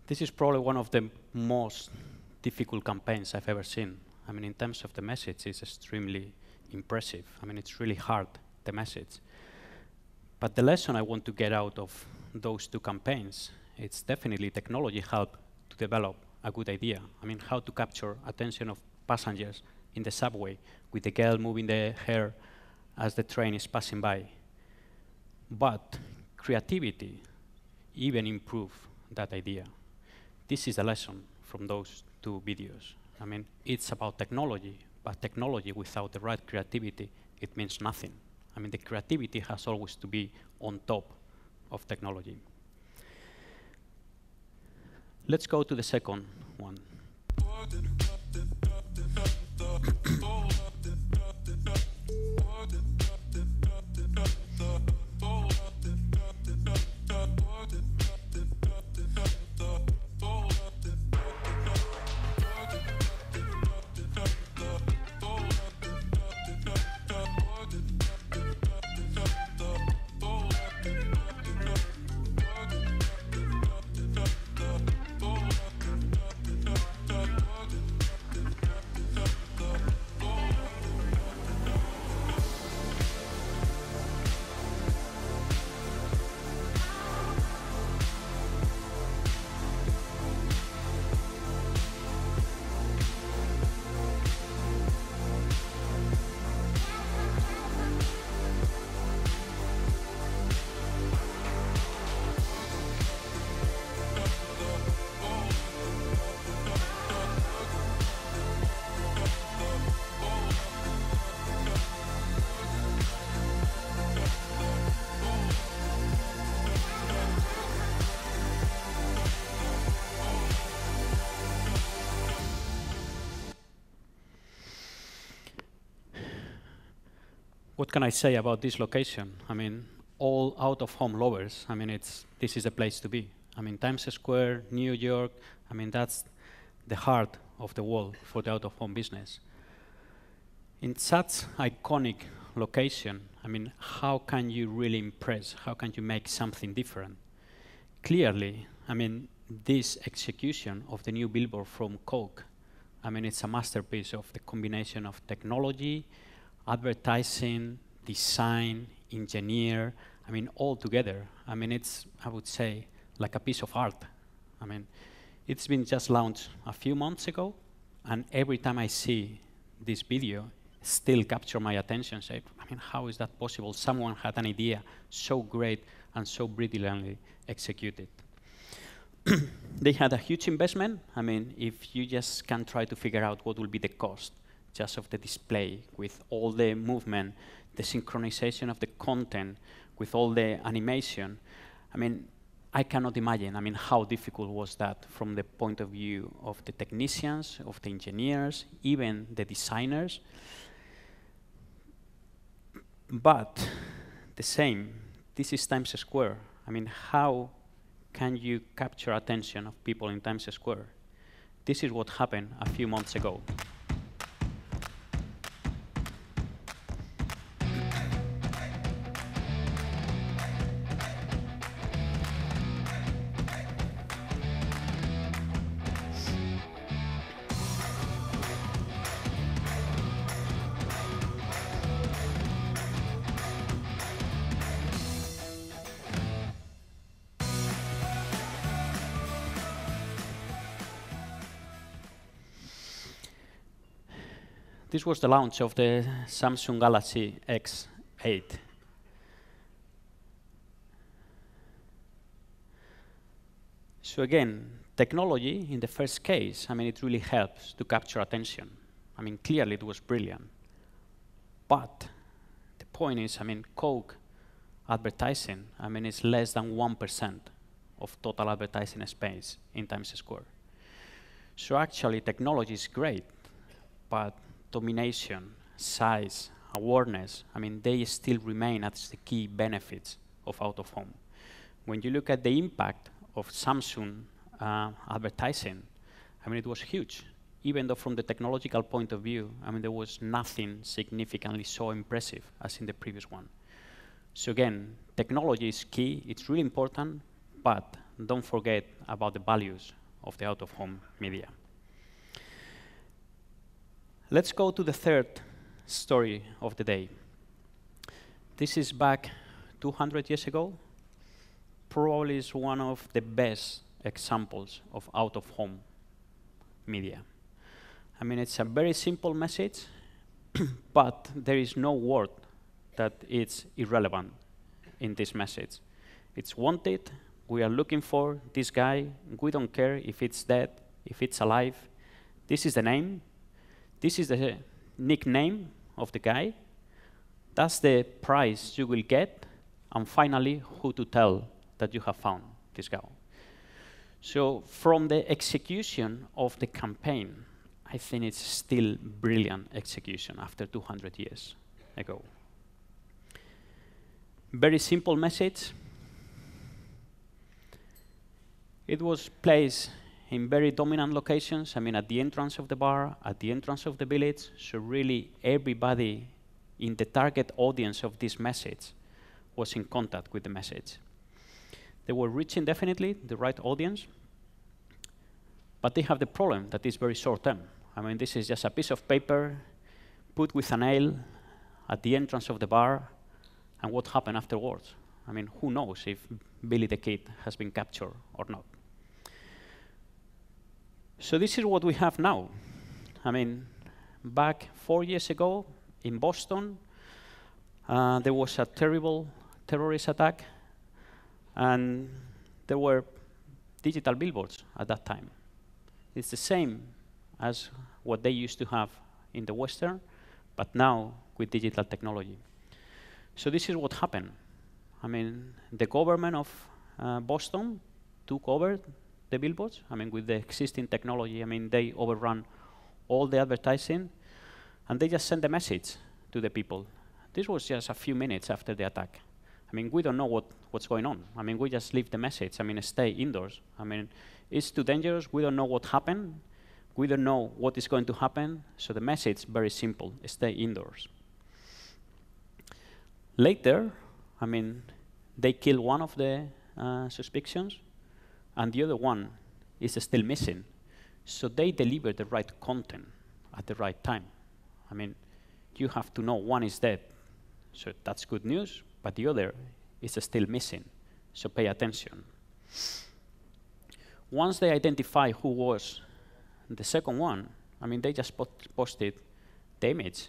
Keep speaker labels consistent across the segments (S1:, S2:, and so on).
S1: This is probably one of the most difficult campaigns I've ever seen. I mean, in terms of the message, it's extremely impressive. I mean, it's really hard, the message. But the lesson I want to get out of those two campaigns, it's definitely technology helped to develop a good idea. I mean, how to capture attention of passengers in the subway with the girl moving the hair as the train is passing by. But creativity even improved that idea. This is the lesson from those two videos. I mean, it's about technology, but technology without the right creativity, it means nothing. I mean, the creativity has always to be on top of technology. Let's go to the second one. What can I say about this location? I mean, all out-of-home lovers, I mean, this is a place to be. I mean, Times Square, New York, I mean, that's the heart of the world for the out-of-home business. In such iconic location, I mean, how can you really impress? How can you make something different? Clearly, I mean, this execution of the new billboard from Coke, I mean, it's a masterpiece of the combination of technology, advertising, design, engineer, I mean, all together. I mean, it's, I would say, like a piece of art. I mean, it's been just launched a few months ago, and every time I see this video, still capture my attention, say, I mean, how is that possible? Someone had an idea so great and so brilliantly executed. They had a huge investment. I mean, if you just can try to figure out what will be the cost just of the display, with all the movement, the synchronization of the content, with all the animation. I mean, I cannot imagine, I mean, how difficult was that from the point of view of the technicians, of the engineers, even the designers. But the same, this is Times Square. I mean, how can you capture attention of people in Times Square? This is what happened a few months ago. This was the launch of the Samsung Galaxy S8. So again, technology in the first case, I mean, it really helps to capture attention. I mean, clearly it was brilliant. But the point is, I mean, Coke advertising, I mean, it's less than 1% of total advertising space in Times Square. So actually, technology is great, but domination, size, awareness, I mean, they still remain as the key benefits of out-of-home. When you look at the impact of Samsung advertising, I mean, it was huge. Even though from the technological point of view, I mean, there was nothing significantly so impressive as in the previous one. So again, technology is key, it's really important, but don't forget about the values of the out-of-home media. Let's go to the third story of the day. This is back 200 years ago. Probably is one of the best examples of out-of-home media. I mean, it's a very simple message, but there is no word that is irrelevant in this message. It's wanted, we are looking for this guy, we don't care if it's dead, if it's alive. This is the name, this is the nickname of the guy, that's the price you will get, and finally, who to tell that you have found this guy. So from the execution of the campaign, I think it's still brilliant execution after 200 years ago. Very simple message. It was placed in very dominant locations. I mean, at the entrance of the bar, at the entrance of the village. So really, everybody in the target audience of this message was in contact with the message. They were reaching definitely the right audience, but they have the problem that is very short term. I mean, this is just a piece of paper put with a nail at the entrance of the bar, and what happened afterwards? I mean, who knows if Billy the Kid has been captured or not? So this is what we have now. I mean, back 4 years ago in Boston, there was a terrible terrorist attack, and there were digital billboards at that time. It's the same as what they used to have in the Western, but now with digital technology. So this is what happened. I mean, the government of Boston took over the billboards. I mean, with the existing technology, I mean, they overrun all the advertising, and they just sent a message to the people. This was just a few minutes after the attack. I mean, we don't know what's going on. I mean, we just leave the message. I mean, stay indoors. I mean, it's too dangerous. We don't know what happened. We don't know what is going to happen. So the message, very simple, stay indoors. Later, I mean, they killed one of the suspicions, and the other one is still missing. So they delivered the right content at the right time. I mean, you have to know one is dead. So that's good news, but the other is still missing. So pay attention. Once they identify who was the second one, I mean, they just posted the image.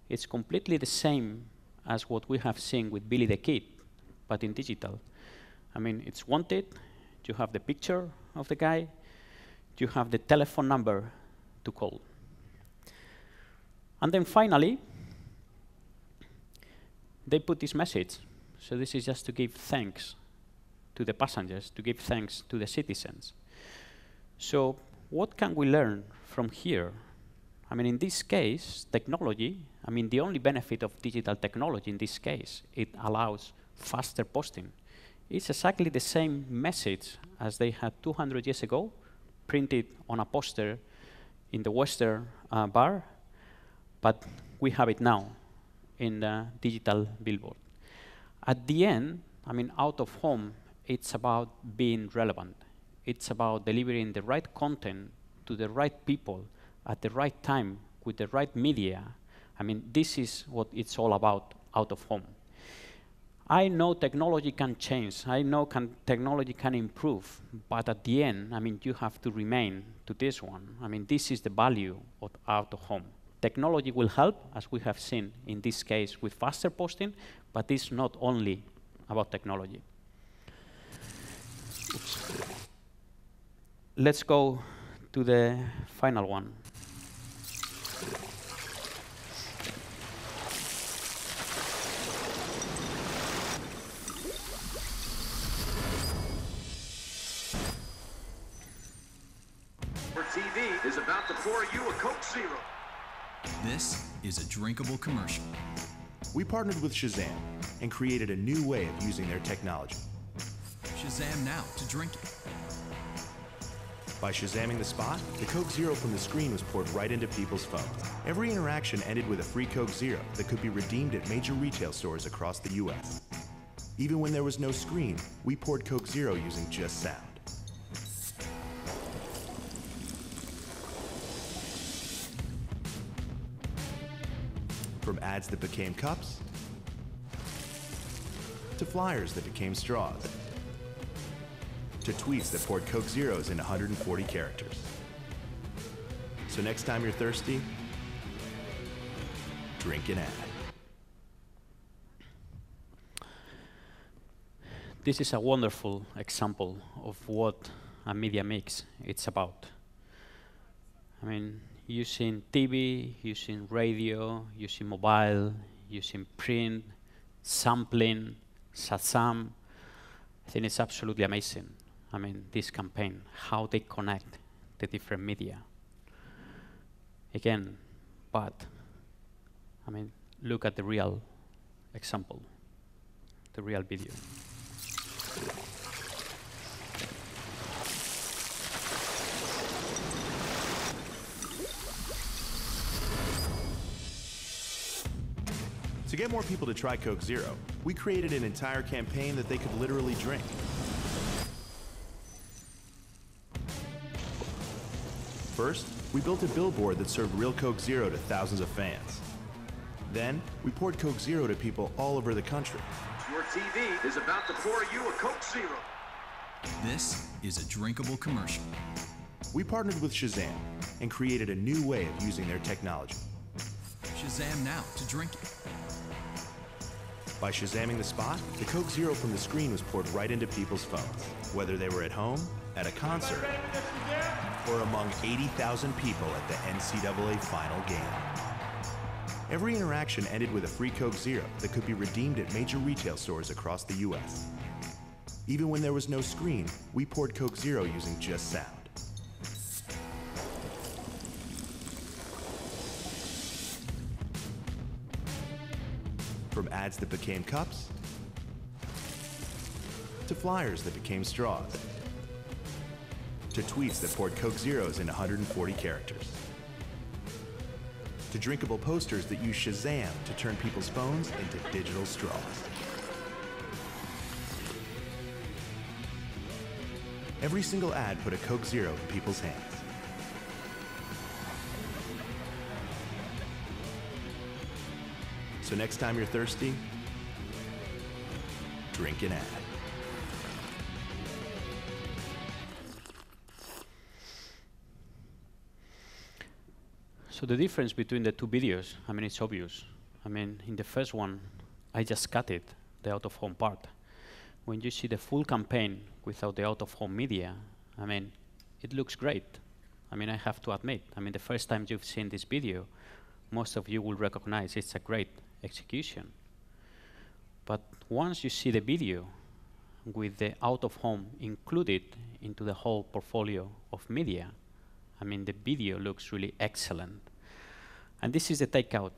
S1: It's completely the same as what we have seen with Billy the Kid, but in digital. I mean, it's wanted. You have the picture of the guy. You have the telephone number to call. And then finally, they put this message. So this is just to give thanks to the passengers, to give thanks to the citizens. So what can we learn from here? I mean, in this case, technology, I mean, the only benefit of digital technology in this case, it allows faster posting. It's exactly the same message as they had 200 years ago, printed on a poster in the Western bar, but we have it now in the digital billboard. At the end, I mean, out of home, it's about being relevant. It's about delivering the right content to the right people at the right time with the right media. I mean, this is what it's all about out of home. I know technology can change. I know technology can improve. But at the end, I mean, you have to remain to this one. I mean, this is the value of out of home. Technology will help, as we have seen in this case, with faster posting, but it's not only about technology. Oops. Let's go to the final one.
S2: Our TV is about to pour you a Coke Zero.
S3: This is a drinkable commercial.
S4: We partnered with Shazam and created a new way of using their technology.
S3: Shazam now to drink it.
S4: By Shazamming the spot, the Coke Zero from the screen was poured right into people's phones. Every interaction ended with a free Coke Zero that could be redeemed at major retail stores across the US. Even when there was no screen, we poured Coke Zero using just sound. ads that became cups to flyers that became straws to tweets that poured Coke Zeros into 140 characters. So next time you're thirsty, drink an ad.
S1: This is a wonderful example of what a media mix it's about. I mean, using TV, using radio, using mobile, using print, sampling, Shazam. I think it's absolutely amazing. I mean, this campaign, how they connect the different media. Again, but, I mean, look at the real example, the real video.
S4: To get more people to try Coke Zero, we created an entire campaign that they could literally drink. First, we built a billboard that served real Coke Zero to thousands of fans. Then, we poured Coke Zero to people all over the country.
S2: Your TV is about to pour you a Coke Zero.
S3: This is a drinkable commercial.
S4: We partnered with Shazam and created a new way of using their technology.
S3: Shazam now to drink it.
S4: By Shazamming the spot, the Coke Zero from the screen was poured right into people's phones, whether they were at home, at a concert, or among 80,000 people at the NCAA final game. Every interaction ended with a free Coke Zero that could be redeemed at major retail stores across the US. Even when there was no screen, we poured Coke Zero using just sound. From ads that became cups to flyers that became straws to tweets that poured Coke Zeros into 140 characters to drinkable posters that use Shazam to turn people's phones into digital straws. Every single ad put a Coke Zero in people's hands. So next time you're thirsty, drink an ad.
S1: So the difference between the two videos, I mean, it's obvious. I mean, in the first one, I just cut it, the out-of-home part. When you see the full campaign without the out-of-home media, I mean, it looks great. I mean, I have to admit, I mean, the first time you've seen this video, most of you will recognize it's a great execution. But once you see the video with the out-of-home included into the whole portfolio of media, I mean, the video looks really excellent. And this is the takeout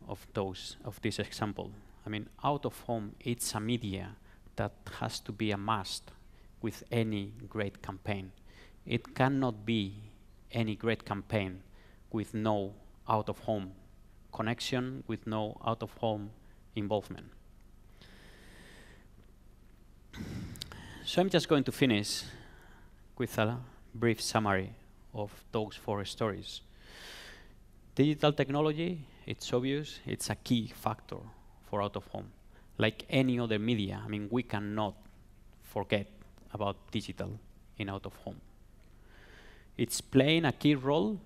S1: of this example. I mean, out-of-home, it's a media that has to be a must with any great campaign. It cannot be any great campaign with no out-of-home connection, with no out-of-home involvement. So I'm just going to finish with a brief summary of those 4 stories. Digital technology, it's obvious, it's a key factor for out-of-home. Like any other media, I mean, we cannot forget about digital in out-of-home. It's playing a key role.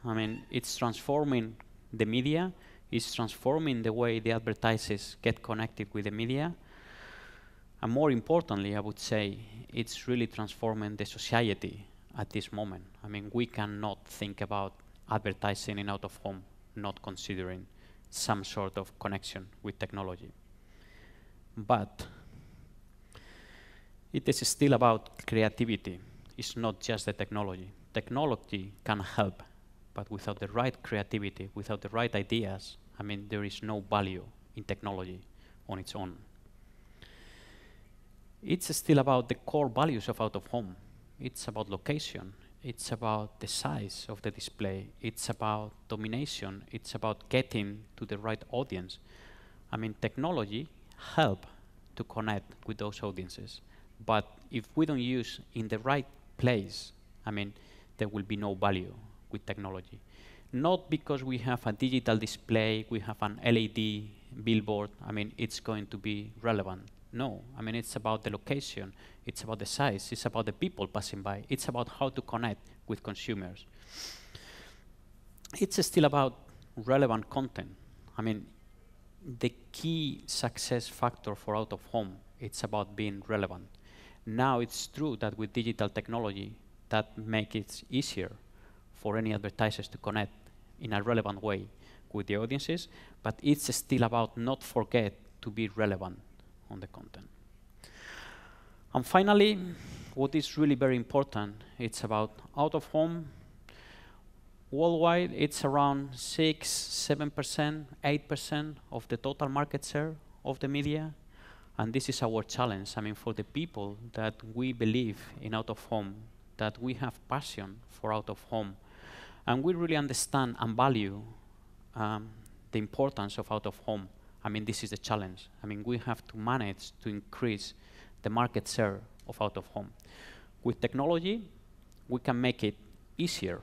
S1: I mean, it's transforming the media, it's transforming the way the advertisers get connected with the media. And more importantly, I would say, it's really transforming the society at this moment. I mean, we cannot think about advertising in out-of-home not considering some sort of connection with technology. But it is still about creativity. It's not just the technology. Technology can help, but without the right creativity, without the right ideas, I mean, there is no value in technology on its own. It's still about the core values of out-of-home. It's about location. It's about the size of the display. It's about domination. It's about getting to the right audience. I mean, technology help to connect with those audiences. But if we don't use in the right place, I mean, there will be no value with technology. Not because we have a digital display, we have an LED billboard, I mean, it's going to be relevant. No, I mean, it's about the location, it's about the size, it's about the people passing by, it's about how to connect with consumers. It's still about relevant content. I mean, the key success factor for out of home, it's about being relevant. Now it's true that with digital technology, that makes it easier for any advertisers to connect in a relevant way with the audiences, but it's still about not forget to be relevant on the content. And finally, what is really very important, it's about out of home. Worldwide, it's around 6, 7%, 8% of the total market share of the media. And this is our challenge. I mean, for the people that we believe in out of home, that we have passion for out of home, and we really understand and value the importance of out of home. I mean, this is the challenge. I mean, we have to manage to increase the market share of out of home. With technology, we can make it easier,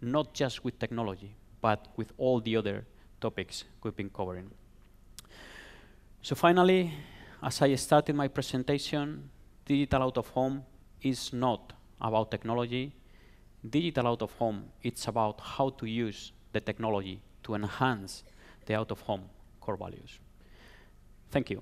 S1: not just with technology, but with all the other topics we've been covering. So finally, as I started my presentation, digital out of home is not about technology. Digital out of home, it's about how to use the technology to enhance the out of home core values. Thank you.